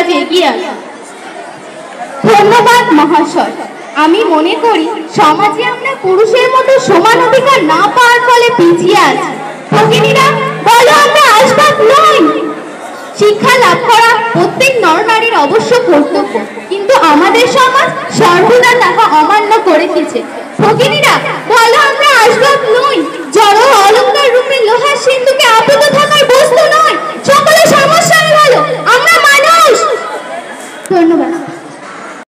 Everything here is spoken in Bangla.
কাজে এগিয়ে আসুন। ধন্যবাদ মহাশয়। আমি মনে করি সমাজে আমরা পুরুষের মতো সমান অধিকার না পাওয়ার ফলে পিছিয়ে আছি। ভগিনীরা বলো আমরা আসবাব নই। শিক্ষা লাভ করা প্রত্যেক নর-নারীর অবশ্য কর্তব্য, কিন্তু আমাদের সমাজ সর্বদা তাহা অমান্য করেছে। ভগিনীরা বলো আমরা আসবাব নই, জড় অলংকার রূপে লোহার সিন্ধুকে আবৃত থাকার বস্তু নয়। সকলে সমস্যায় বলো আমরা মানুষ। ধন্যবাদ।